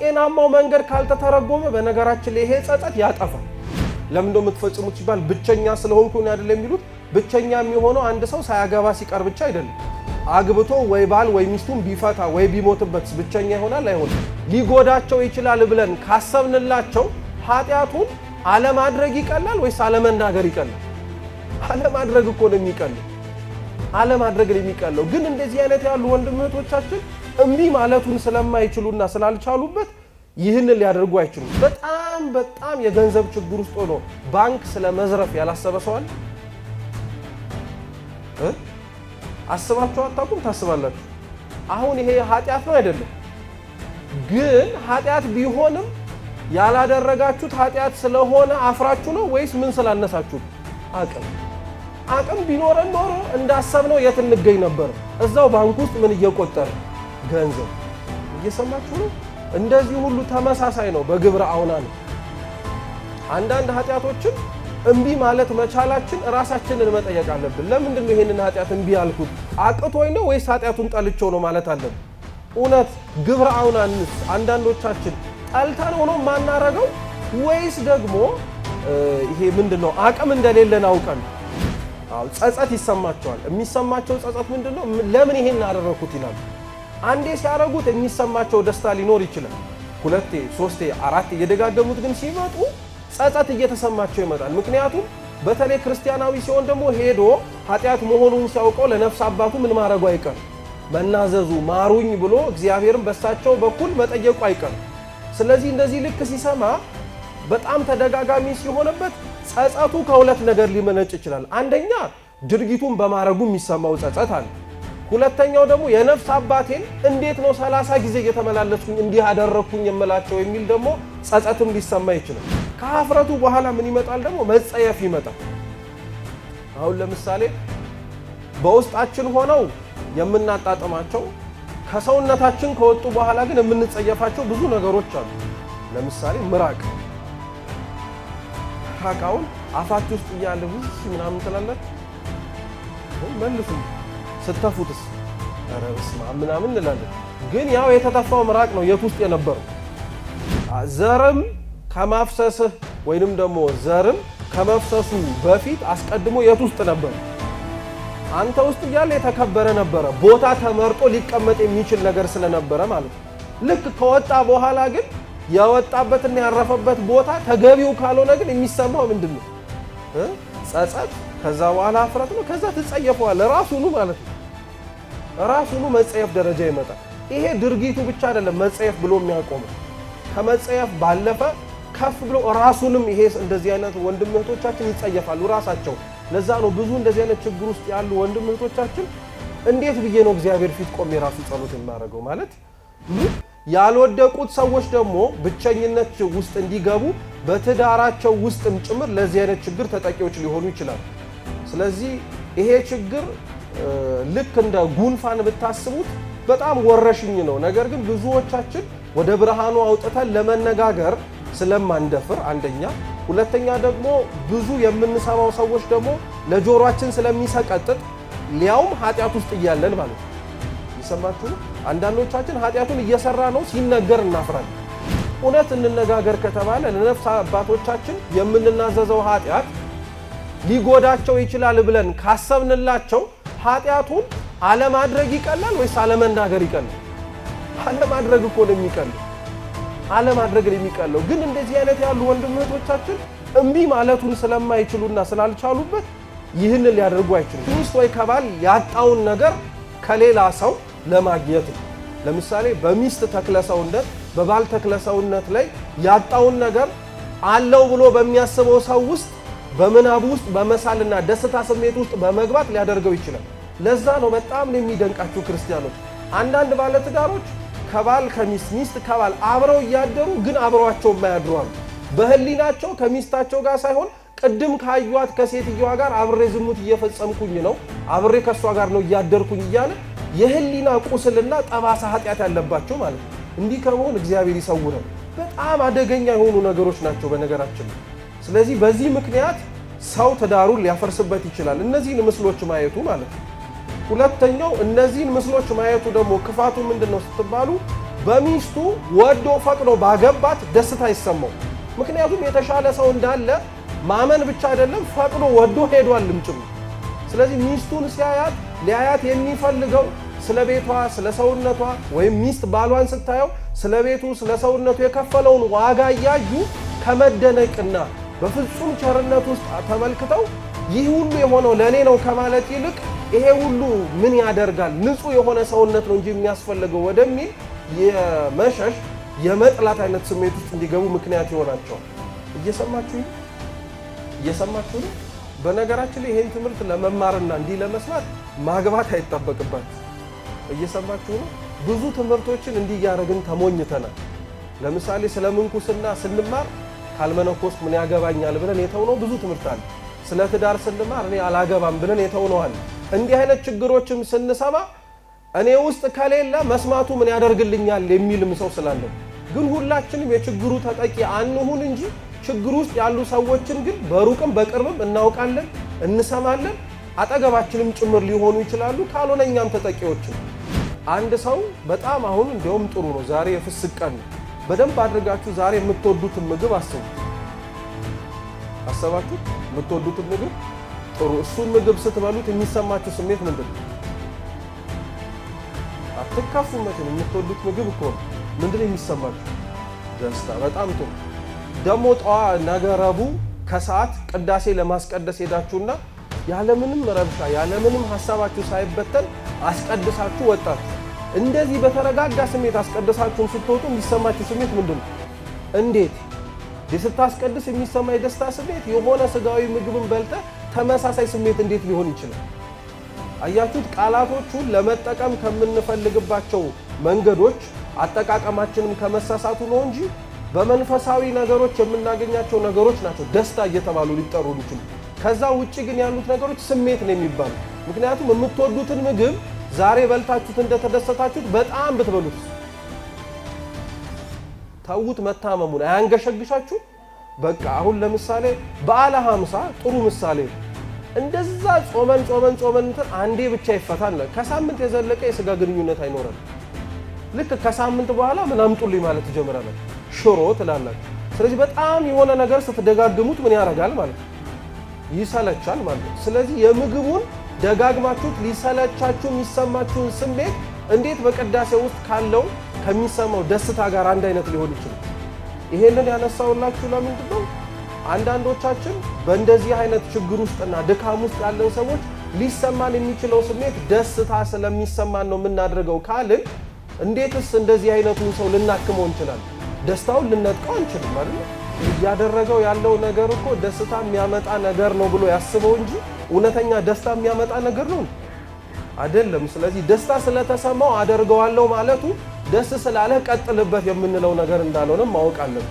በጤናማው መንገድ ካልተተረጎመ በነገራችን ላይ ይሄ ጸጸት ያጠፋል። ለምን እንደምትፈጽሙት ሲባል ብቸኛ ስለሆንኩ ነው አይደለም የሚሉት። ብቸኛ የሚሆነው አንድ ሰው ሳያገባ ሲቀር ብቻ አይደለም። አግብቶ ወይ ባል ወይ ሚስቱን ቢፈታ ወይ ቢሞትበት ብቸኛ ይሆናል አይሆንም። ሊጎዳቸው ይችላል ብለን ካሰብንላቸው ኃጢአቱን አለማድረግ ይቀላል ወይስ አለመናገር ይቀላል? አለማድረግ እኮ ነው የሚቀለው። አለማድረግ ነው የሚቀለው። ግን እንደዚህ አይነት ያሉ ወንድም እህቶቻችን እምቢ ማለቱን ስለማይችሉና ስላልቻሉበት ይህንን ሊያደርጉ አይችሉም። በጣም የገንዘብ ችግር ውስጥ ሆኖ ባንክ ስለመዝረፍ ያላሰበ ሰው አለ? አስባችሁ አታውቁም? ታስባላችሁ? አሁን ይሄ ኃጢአት ነው አይደለም? ግን ኃጢአት ቢሆንም ያላደረጋችሁት ኃጢአት ስለሆነ አፍራችሁ ነው ወይስ ምን ስላነሳችሁ? አቅም ቢኖረን ኖሮ እንዳሰብነው የት እንገኝ ነበር? እዛው ባንክ ውስጥ ምን እየቆጠረ ገንዘብ። እየሰማችሁ ነው? እንደዚህ ሁሉ ተመሳሳይ ነው በግብረ አውና ነው። አንዳንድ ኃጢአቶችን እምቢ ማለት መቻላችን ራሳችንን መጠየቅ አለብን። ለምንድን ነው ይሄንን ኃጢአት እምቢ ያልኩት? አቅቶኝ ነው ወይስ ኃጢአቱን ጠልቼው ነው ማለት አለብን። እውነት ግብረ አውናንስ አንዳንዶቻችን ጠልተን ሆኖ ማናረገው ወይስ ደግሞ ይሄ ምንድነው አቅም እንደሌለን አውቀን? ጸጸት ይሰማቸዋል። የሚሰማቸው ጸጸት ምንድነው? ለምን ይሄን አደረኩት ይላሉ። አንዴ ሲያረጉት የሚሰማቸው ደስታ ሊኖር ይችላል። ሁለቴ፣ ሶስቴ፣ አራቴ እየደጋገሙት ግን ሲመጡ ጸጸት እየተሰማቸው ይመጣል። ምክንያቱም በተለይ ክርስቲያናዊ ሲሆን ደግሞ ሄዶ ኃጢአት መሆኑን ሲያውቀው ለነፍስ አባቱ ምን ማድረጉ አይቀር? መናዘዙ፣ ማሩኝ ብሎ እግዚአብሔርን በሳቸው በኩል መጠየቁ አይቀር። ስለዚህ እንደዚህ ልክ ሲሰማ በጣም ተደጋጋሚ ሲሆንበት ጸጸቱ ከሁለት ነገር ሊመነጭ ይችላል። አንደኛ ድርጊቱን በማረጉ የሚሰማው ጸጸት አለ። ሁለተኛው ደግሞ የነፍስ አባቴን እንዴት ነው 30 ጊዜ እየተመላለስኩኝ እንዲህ አደረኩኝ የምላቸው የሚል ደግሞ ጸጸትም ሊሰማ ይችላል። ከሀፍረቱ በኋላ ምን ይመጣል? ደግሞ መጸየፍ ይመጣል። አሁን ለምሳሌ በውስጣችን ሆነው የምናጣጥማቸው ከሰውነታችን ከወጡ በኋላ ግን የምንጸየፋቸው ብዙ ነገሮች አሉ። ለምሳሌ ምራቅ። ምራቃውን አፋችሁ ውስጥ እያለ ብዙ ምናምን ትላላችሁ፣ መልሱ ስተፉትስ ኧረ በስመ አብ ምናምን እንላለን። ግን ያው የተተፋው ምራቅ ነው የት ውስጥ የነበረው። ዘርም ከማፍሰስህ ወይንም ደግሞ ዘርም ከመፍሰሱ በፊት አስቀድሞ የት ውስጥ ነበር? አንተ ውስጥ እያለ የተከበረ ነበረ። ቦታ ተመርጦ ሊቀመጥ የሚችል ነገር ስለነበረ ማለት ነው። ልክ ከወጣ በኋላ ግን ያወጣበትና ያረፈበት ቦታ ተገቢው ካልሆነ ግን የሚሰማው ምንድን ነው? ጸጸት፣ ከዛ በኋላ አፍረት ነው። ከዛ ትጸየፈዋለህ ራሱኑ ማለት ነው። ራሱኑ መጸየፍ ደረጃ ይመጣል። ይሄ ድርጊቱ ብቻ አይደለም መጸየፍ ብሎ የሚያቆመው። ከመጸየፍ ባለፈ ከፍ ብሎ ራሱንም ይሄ እንደዚህ አይነት ወንድም እህቶቻችን ይጸየፋሉ ራሳቸው። ለዛ ነው ብዙ እንደዚህ አይነት ችግር ውስጥ ያሉ ወንድም እህቶቻችን እንዴት ብዬ ነው እግዚአብሔር ፊት ቆሜ ራሱ ጸሎት የማደርገው ማለት ያልወደቁት ሰዎች ደግሞ ብቸኝነት ውስጥ እንዲገቡ በትዳራቸው ውስጥም ጭምር ለዚህ አይነት ችግር ተጠቂዎች ሊሆኑ ይችላሉ። ስለዚህ ይሄ ችግር ልክ እንደ ጉንፋን ብታስቡት በጣም ወረሽኝ ነው። ነገር ግን ብዙዎቻችን ወደ ብርሃኑ አውጥተን ለመነጋገር ስለማንደፍር አንደኛ፣ ሁለተኛ ደግሞ ብዙ የምንሰማው ሰዎች ደግሞ ለጆሮአችን ስለሚሰቀጥጥ ሊያውም ኃጢአት ውስጥ እያለን ማለት ነው። ይሰማችሁ? አንዳንዶቻችን ኃጢአቱን እየሰራ ነው ሲነገር እናፍራለን። እውነት እንነጋገር ከተባለ ለነፍስ አባቶቻችን የምንናዘዘው ኃጢአት ሊጎዳቸው ይችላል ብለን ካሰብንላቸው ኃጢአቱን አለማድረግ ይቀላል ወይስ አለመናገር ይቀላል? አለማድረግ እኮ ነው የሚቀለው። አለማድረግ ነው የሚቀለው። ግን እንደዚህ አይነት ያሉ ወንድም እህቶቻችን እምቢ ማለቱን ስለማይችሉና ስላልቻሉበት ይህንን ሊያደርጉ አይችሉም። ሚስት ወይ ከባል ያጣውን ነገር ከሌላ ሰው ለማግኘት ነው። ለምሳሌ በሚስት ተክለሰውነት በባል ተክለሰውነት ላይ ያጣውን ነገር አለው ብሎ በሚያስበው ሰው ውስጥ በመናቡ ውስጥ በመሳልና ደስታ ስሜት ውስጥ በመግባት ሊያደርገው ይችላል። ለዛ ነው በጣም የሚደንቃችሁ ክርስቲያኖች አንዳንድ ባለትዳሮች ከባል ከሚስት ሚስት ከባል አብረው እያደሩ ግን አብረዋቸው የማያድሩ አሉ። በህሊናቸው ከሚስታቸው ጋር ሳይሆን ቅድም ካዩት ከሴትየዋ ጋር አብሬ ዝሙት እየፈጸምኩኝ ነው፣ አብሬ ከሷ ጋር ነው እያደርኩኝ እያለ የህሊና ቁስልና ጠባሳ ኃጢአት ያለባቸው ማለት ነው። እንዲህ ከመሆን እግዚአብሔር ይሰውረን። በጣም አደገኛ የሆኑ ነገሮች ናቸው በነገራችን። ስለዚህ በዚህ ምክንያት ሰው ትዳሩን ሊያፈርስበት ይችላል፣ እነዚህን ምስሎች ማየቱ ማለት ነው። ሁለተኛው እነዚህን ምስሎች ማየቱ ደግሞ ክፋቱ ምንድነው ስትባሉ በሚስቱ ወዶ ፈቅዶ ባገባት ደስታ ይሰማው። ምክንያቱም የተሻለ ሰው እንዳለ ማመን ብቻ አይደለም ፈቅዶ ወዶ ሄዷልም ጭምር። ስለዚህ ሚስቱን ሲያያት ሊያያት የሚፈልገው ስለ ቤቷ ስለ ሰውነቷ ወይም ሚስት ባሏን ስታየው ስለ ቤቱ ስለ ሰውነቱ የከፈለውን ዋጋ ያዩ ከመደነቅና በፍጹም ቸርነት ውስጥ ተመልክተው ይህ ሁሉ የሆነው ለኔ ነው ከማለት ይልቅ ይሄ ሁሉ ምን ያደርጋል ንጹህ የሆነ ሰውነት ነው እንጂ የሚያስፈልገው ወደሚል የመሸሽ የመጥላት አይነት ስሜት ውስጥ እንዲገቡ ምክንያት ይሆናቸዋል። እየሰማችሁ ነው። በነገራችን ላይ ይሄን ትምህርት ለመማርና እንዲህ ለመስማት ማግባት አይጠበቅባት። እየሰማችሁ ነው። ብዙ ትምህርቶችን እንዲህ ያደረግን ተሞኝተናል። ለምሳሌ ስለ ምንኩስና ስንማር ካልመነኮስ ምን ያገባኛል ብለን የተውነው ብዙ ትምህርት አለ። ስለ ትዳር ስንማር እኔ አላገባም ብለን የተውነው አለ። እንዲህ አይነት ችግሮችም ስንሰማ እኔ ውስጥ ከሌለ መስማቱ ምን ያደርግልኛል የሚልም ሰው ስላለ ግን ሁላችንም የችግሩ ተጠቂ አንሁን እንጂ ችግሩ ውስጥ ያሉ ሰዎችን ግን በሩቅም በቅርብም እናውቃለን፣ እንሰማለን፣ አጠገባችንም ጭምር ሊሆኑ ይችላሉ። ካልሆነ እኛም ተጠቂዎችን አንድ ሰው በጣም አሁን እንደውም ጥሩ ነው። ዛሬ የፍስክ ቀን ነው። በደንብ አድርጋችሁ ዛሬ የምትወዱትን ምግብ አሰባችሁ የምትወዱትን ምግብ ጥሩ። እሱን ምግብ ስትበሉት የሚሰማችሁ ስሜት ምንድን ነው? አትካፉም። የምትወዱት ምግብ እኮ ምንድን ነው የሚሰማችሁ? ደስታ። በጣም ጥሩ። ደግሞ ነገ ረቡዕ ከሰዓት ቅዳሴ ለማስቀደስ ሄዳችሁና ያለምንም ረብሻ ያለምንም ሐሳባችሁ ሳይበተን አስቀድሳችሁ ወጣችሁ። እንደዚህ በተረጋጋ ስሜት አስቀድሳችሁን ስትወጡ የሚሰማችሁ ስሜት ምንድን ነው? እንዴት ስታስቀድስ የሚሰማ የደስታ ስሜት የሆነ ስጋዊ ምግብን በልተ ተመሳሳይ ስሜት እንዴት ሊሆን ይችላል? አያችሁት? ቃላቶቹን ለመጠቀም ከምንፈልግባቸው መንገዶች አጠቃቀማችንም ከመሳሳቱ ነው እንጂ በመንፈሳዊ ነገሮች የምናገኛቸው ነገሮች ናቸው ደስታ እየተባሉ ሊጠሩ ይችላሉ። ከዛ ውጪ ግን ያሉት ነገሮች ስሜት ነው የሚባሉ። ምክንያቱም የምትወዱትን ምግብ ዛሬ በልታችሁት እንደተደሰታችሁት በጣም ብትበሉት ታውት መታመሙን አያንገሸግሻችሁ። በቃ አሁን ለምሳሌ በዓለ ሃምሳ ጥሩ ምሳሌ ነው። እንደዛ ጾመን አንዴ ብቻ ይፈታል። ከሳምንት የዘለቀ የስጋ ግንኙነት አይኖርም። ልክ ከሳምንት በኋላ ምን አምጡልኝ ማለት ትጀምራለች። ሽሮ ትላላችሁ። ስለዚህ በጣም የሆነ ነገር ስትደጋግሙት ምን ያደርጋል ማለት ነው? ይሰለቻል ማለት ነው። ስለዚህ የምግቡን ደጋግማችሁት ሊሰለቻችሁ የሚሰማችሁን ስሜት እንዴት በቅዳሴ ውስጥ ካለው ከሚሰማው ደስታ ጋር አንድ አይነት ሊሆን ይችላል? ይሄንን ያነሳውላችሁ ለምንድን ነው? አንዳንዶቻችን በእንደዚህ አይነት ችግር ውስጥና ድካም ውስጥ ያለን ሰዎች ሊሰማን የሚችለው ስሜት ደስታ ስለሚሰማን ነው የምናደርገው ካልን እንዴትስ እንደዚህ አይነቱን ሰው ልናክመው እንችላለን? ደስታውን ልነጥቀው አንችልም አይደል? እያደረገው ያለው ነገር እኮ ደስታ የሚያመጣ ነገር ነው ብሎ ያስበው እንጂ እውነተኛ ደስታ የሚያመጣ ነገር ነው አይደለም። ስለዚህ ደስታ ስለተሰማው አደርገዋለሁ ማለቱ ደስ ስላለ ቀጥልበት የምንለው ነገር እንዳልሆነ ማወቅ አለብን።